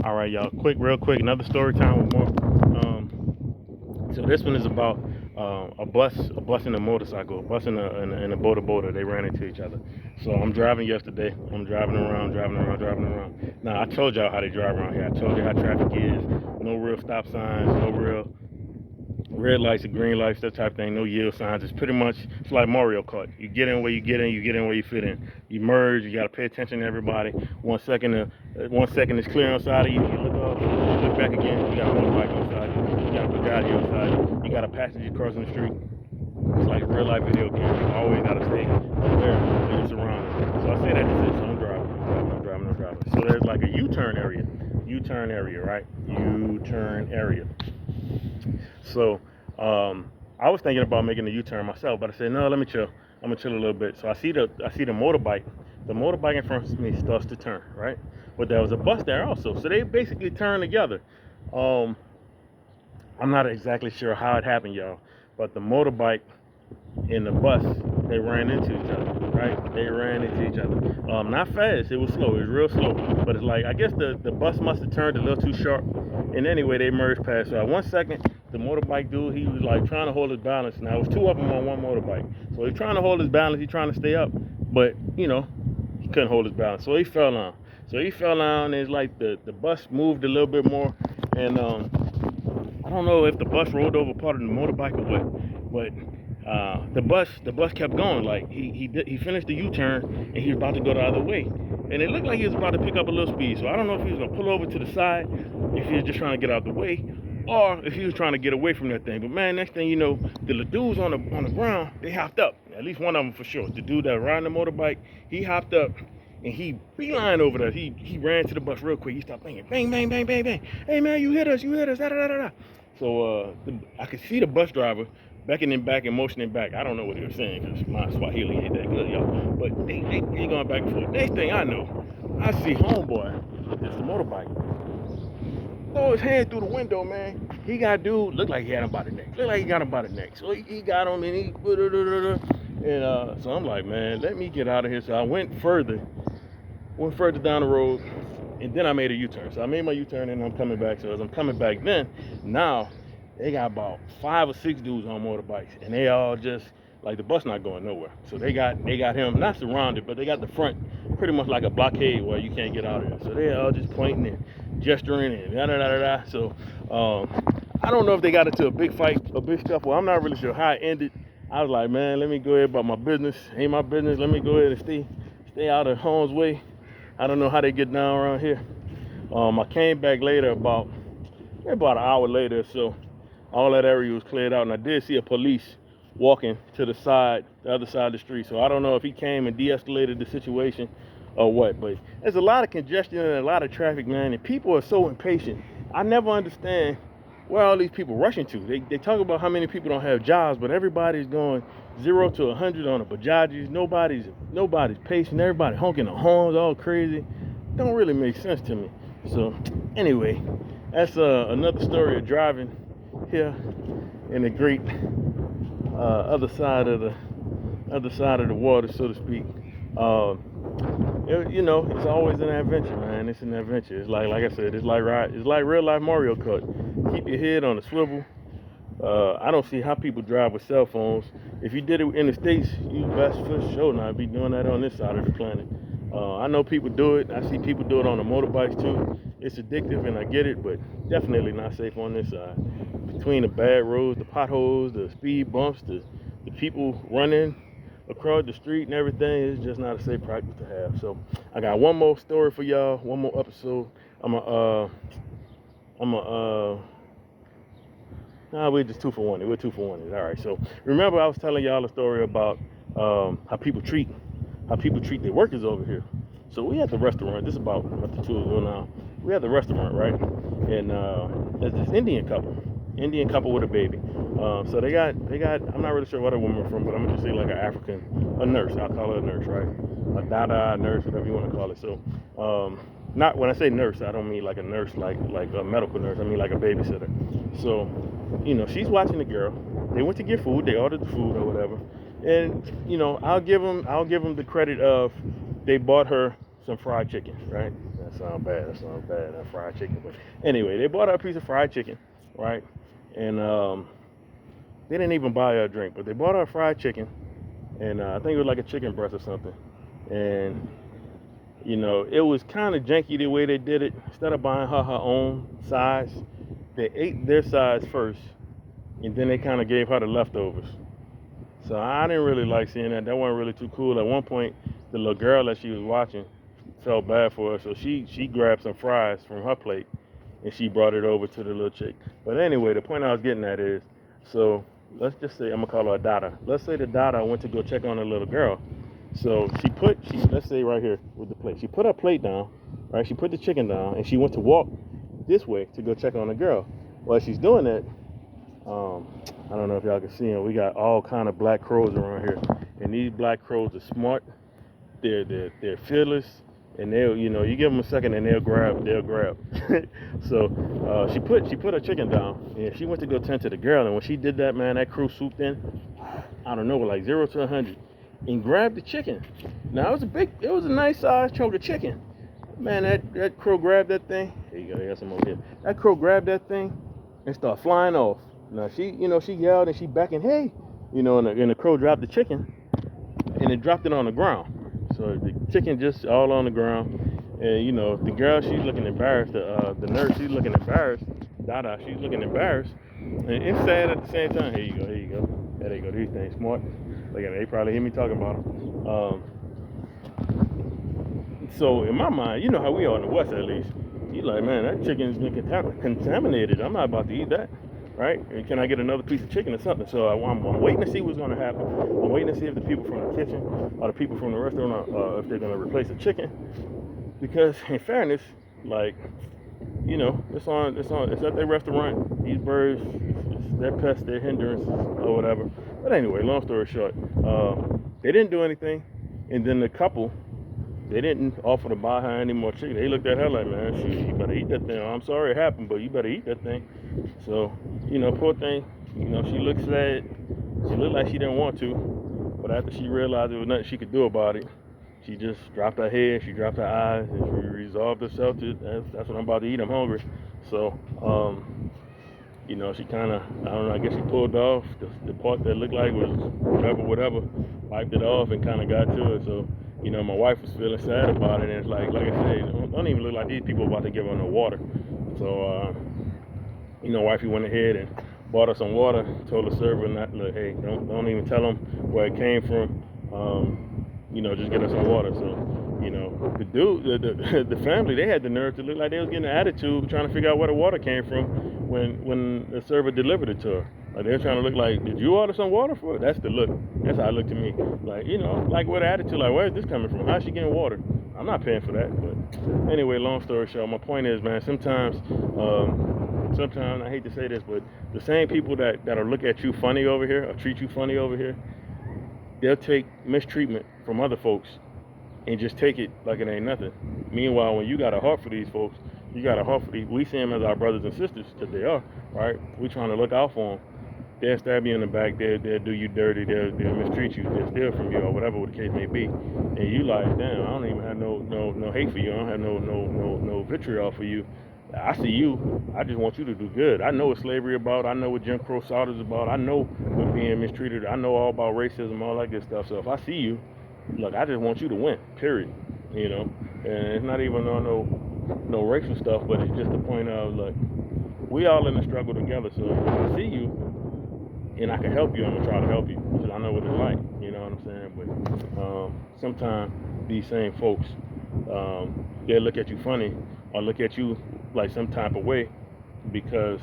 All right, y'all. Real quick, another story time with more. So this one is about a bus and a motorcycle, a bus and a boda. They ran into each other. So I'm driving yesterday. I'm driving around. Now I told y'all how they drive around here. I told you how traffic is. No real stop signs. No real red lights and green lights, that type of thing. No yield signs. It's like Mario Kart. You get in where you get in. You get in where you fit in. You merge. You gotta pay attention to everybody. 1 second is clear on side of you. You look up. You look back again. You got a motorbike on side. You got a Bugatti on side. You got a passenger crossing the street. It's like a real life video game. You always gotta stay aware of your surroundings. So I say that to say, so I'm driving. So there's like a U-turn area. Right? U-turn area. So I was thinking about making a U-turn myself, but I said, no, let me chill. I'm gonna chill a little bit. So I see the motorbike. The motorbike in front of me starts to turn, right? But there was a bus there also. So they basically turned together. I'm not exactly sure how it happened, y'all, but the motorbike and the bus, they ran into each other, right? They ran into each other. Not fast, it was slow, it was real slow. But it's like, I guess the bus must have turned a little too sharp. And anyway, they merged past. So at 1 second, the motorbike dude, he was like trying to hold his balance. Now, it was two of them on one motorbike. So he's trying to hold his balance, he's trying to stay up. But, he couldn't hold his balance. So he fell down. And it's like the bus moved a little bit more. And I don't know if the bus rolled over part of the motorbike or what. But the bus kept going. Like he finished the U-turn and he was about to go the other way, and it looked like he was about to pick up a little speed. So I don't know if he was gonna pull over to the side, if he was just trying to get out the way, or if he was trying to get away from that thing. But man, next thing you know, the dudes on the ground, they hopped up. At least one of them for sure. The dude that riding the motorbike, he hopped up. And he beeline over there. He ran to the bus real quick. He stopped banging, bang, bang, bang, bang, bang. Hey man, you hit us, da da da da. So I could see the bus driver beckoning back and motioning back. I don't know what he was saying because my Swahili ain't that good, y'all. But they going back and forth. Next thing I know, I see homeboy, this motorbike, throw his hand through the window, man. He got dude, looked like he had him by the neck. So he got him and so I'm like, man, let me get out of here. So I went further down the road, and then I made a U-turn. So I made my U-turn and I'm coming back. So as I'm coming back now they got about 5 or 6 dudes on motorbikes, and they all just like, the bus not going nowhere. So they got him not surrounded, but they got the front pretty much like a blockade where you can't get out of there. So they all just pointing and gesturing and da da da da. So I don't know if they got into a big fight, a big scuffle. I'm not really sure how it ended. I was like, man, let me go ahead about my business. Ain't my business. Let me go ahead and stay out of harm's way. I don't know how they get down around here. I came back later, about an hour later or so. All that area was cleared out, and I did see a police walking to the other side of the street. So I don't know if he came and de-escalated the situation or what, but there's a lot of congestion and a lot of traffic, man, and people are so impatient. I never understand where all these people rushing to. They talk about how many people don't have jobs, but everybody's going 0 to 100 on the Bajajis. Nobody's patient. Everybody honking the horns all crazy. Don't really make sense to me. So anyway, that's another story of driving here in the great other side of the water, so to speak. It's always an adventure, man. It's an adventure. It's like I said, it's like real life Mario Kart. Keep your head on a swivel. I don't see how people drive with cell phones. If you did it in the States, you best for sure not be doing that on this side of the planet. I know people do it. I see people do it on the motorbikes too. It's addictive, and I get it, but definitely not safe on this side. Between the bad roads, the potholes, the speed bumps, the people running across the street and everything, is just not a safe practice to have. So I got one more story for y'all, one more episode. We're just 2 for 1. We're 2 for 1. All right. So remember, I was telling y'all a story about how people treat their workers over here. So we at the restaurant. This is about 2 ago now. We at the restaurant, right? And there's this Indian couple with a baby. So they got. I'm not really sure where the woman is from, but I'm gonna just say like a nurse. I'll call her a nurse, right? A dada nurse, whatever you want to call it. So not when I say nurse, I don't mean like a nurse like a medical nurse. I mean like a babysitter. So she's watching the girl. They went to get food. They ordered the food or whatever. And I'll give them the credit of they bought her some fried chicken, right? That sounds bad. That sounds bad. That fried chicken. But anyway, they bought her a piece of fried chicken, right? And they didn't even buy her a drink, but they bought her a fried chicken, and I think it was like a chicken breast or something. And it was kind of janky the way they did it. Instead of buying her own size, they ate their size first, and then they kind of gave her the leftovers. So I didn't really like seeing that. That wasn't really too cool. At one point, the little girl that she was watching felt bad for her, so she grabbed some fries from her plate and she brought it over to the little chick. But anyway, the point I was getting at is, so let's just say I'm gonna call her a Dada. Let's say the Dada went to go check on the little girl. So let's say right here with the plate, she put her plate down, right? She put the chicken down and she went to walk this way to go check on the girl. While she's doing that, I don't know if y'all can see them. We got all kind of black crows around here, and these black crows are smart. They're fearless, and they'll you give them a second and they'll grab. So she put her chicken down and she went to go tend to the girl, and when she did that, man, that crow swooped in. I don't know, like 0 to 100, and grabbed the chicken. Now it was a nice sized chunk of chicken. Man, that crow grabbed that thing. There you go, I got some over here. That crow grabbed that thing and started flying off. Now she yelled and she beckoned, hey, and the crow dropped the chicken and it dropped it on the ground. So the chicken just all on the ground, and the girl, she's looking embarrassed. The nurse, she's looking embarrassed. Dada, she's looking embarrassed, and it's sad at the same time. Here you go. There you go. These things smart. Look at me. They probably hear me talking about them. So in my mind, you know how we are in the West at least. You like, man, that chicken's been contaminated. I'm not about to eat that. Right? And can I get another piece of chicken or something? So I'm waiting to see what's going to happen. I'm waiting to see if the people from the kitchen or the people from the restaurant, if they're going to replace the chicken. Because in fairness, like, it's at their restaurant. These birds, it's their pests, their hindrance or whatever. But anyway, long story short, they didn't do anything. And then the couple, they didn't offer to buy her any more chicken. They looked at her like, man, you better eat that thing. I'm sorry it happened, but you better eat that thing. So, poor thing, she looked sad. She looked like she didn't want to. But after she realized there was nothing she could do about it, she just dropped her head, she dropped her eyes, and she resolved herself to, that's what I'm about to eat, I'm hungry. So, she kind of, I don't know, I guess she pulled off the part that looked like was whatever, wiped it off and kind of got to it. So, my wife was feeling sad about it, and it's like I said, don't even look like these people about to give her no water. So, wifey went ahead and bought her some water, told the server not, look, hey, don't even tell them where it came from, just get her some water. So, the dude, the family, they had the nerve to look like they was getting an attitude trying to figure out where the water came from when the server delivered it to her. Like, they're trying to look like, did you order some water for it? That's the look. That's how it looked to me. Like, like with an attitude, like, where is this coming from? How's she getting water? I'm not paying for that. But anyway, long story short, my point is, man, sometimes, I hate to say this, but the same people that'll look at you funny over here or treat you funny over here, they'll take mistreatment from other folks and just take it like it ain't nothing. Meanwhile, when you got a heart for these folks, we see them as our brothers and sisters, because they are, right? We trying to look out for them. They'll stab you in the back, they'll do you dirty, they'll mistreat you, they'll steal from you, or whatever the case may be. And you like, damn, I don't even have no hate for you, I don't have no vitriol for you. I see you, I just want you to do good. I know what slavery about, I know what Jim Crow South is about, I know what being mistreated, I know all about racism, all that good stuff. So if I see you, look, I just want you to win, period. And it's not even on no racial stuff, but it's just the point of, look, we all in the struggle together. So if I see you and I can help you, I'm gonna try to help you, because I know what it's like. You know what I'm saying? But sometimes these same folks, they'll look at you funny or look at you like some type of way because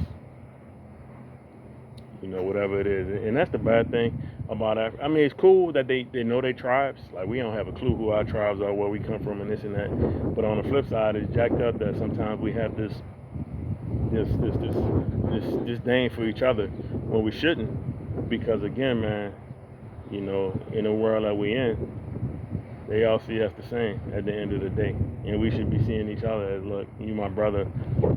whatever it is. And that's the bad thing about Africa. I mean, it's cool that they know their tribes. Like, we don't have a clue who our tribes are, where we come from, and this and that. But on the flip side, it's jacked up that sometimes we have this disdain for each other when we shouldn't. Because again, man, in the world that we in, they all see us the same at the end of the day, and we should be seeing each other as, look, you my brother.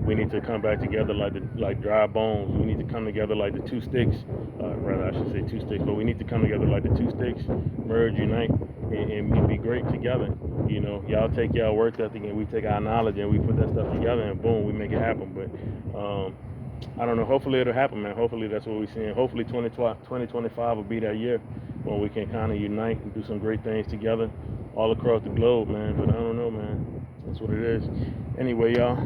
We need to come back together like dry bones. We need to come together like the two sticks. Rather, I should say two sticks, but we need to come together like the two sticks, merge, unite, and be great together. You know, y'all take y'all work ethic and we take our knowledge and we put that stuff together and boom, we make it happen. But I don't know. Hopefully it'll happen, man. Hopefully that's what we're seeing. Hopefully 2025 will be that year when we can kind of unite and do some great things together all across the globe, man. But I don't know, man. That's what it is. Anyway, y'all,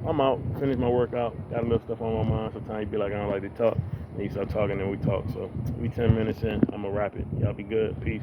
I'm out. Finished my workout. Got a little stuff on my mind. Sometimes you be like, I don't like to talk. And you start talking and we talk. So we 10 minutes in. I'm going to wrap it. Y'all be good. Peace.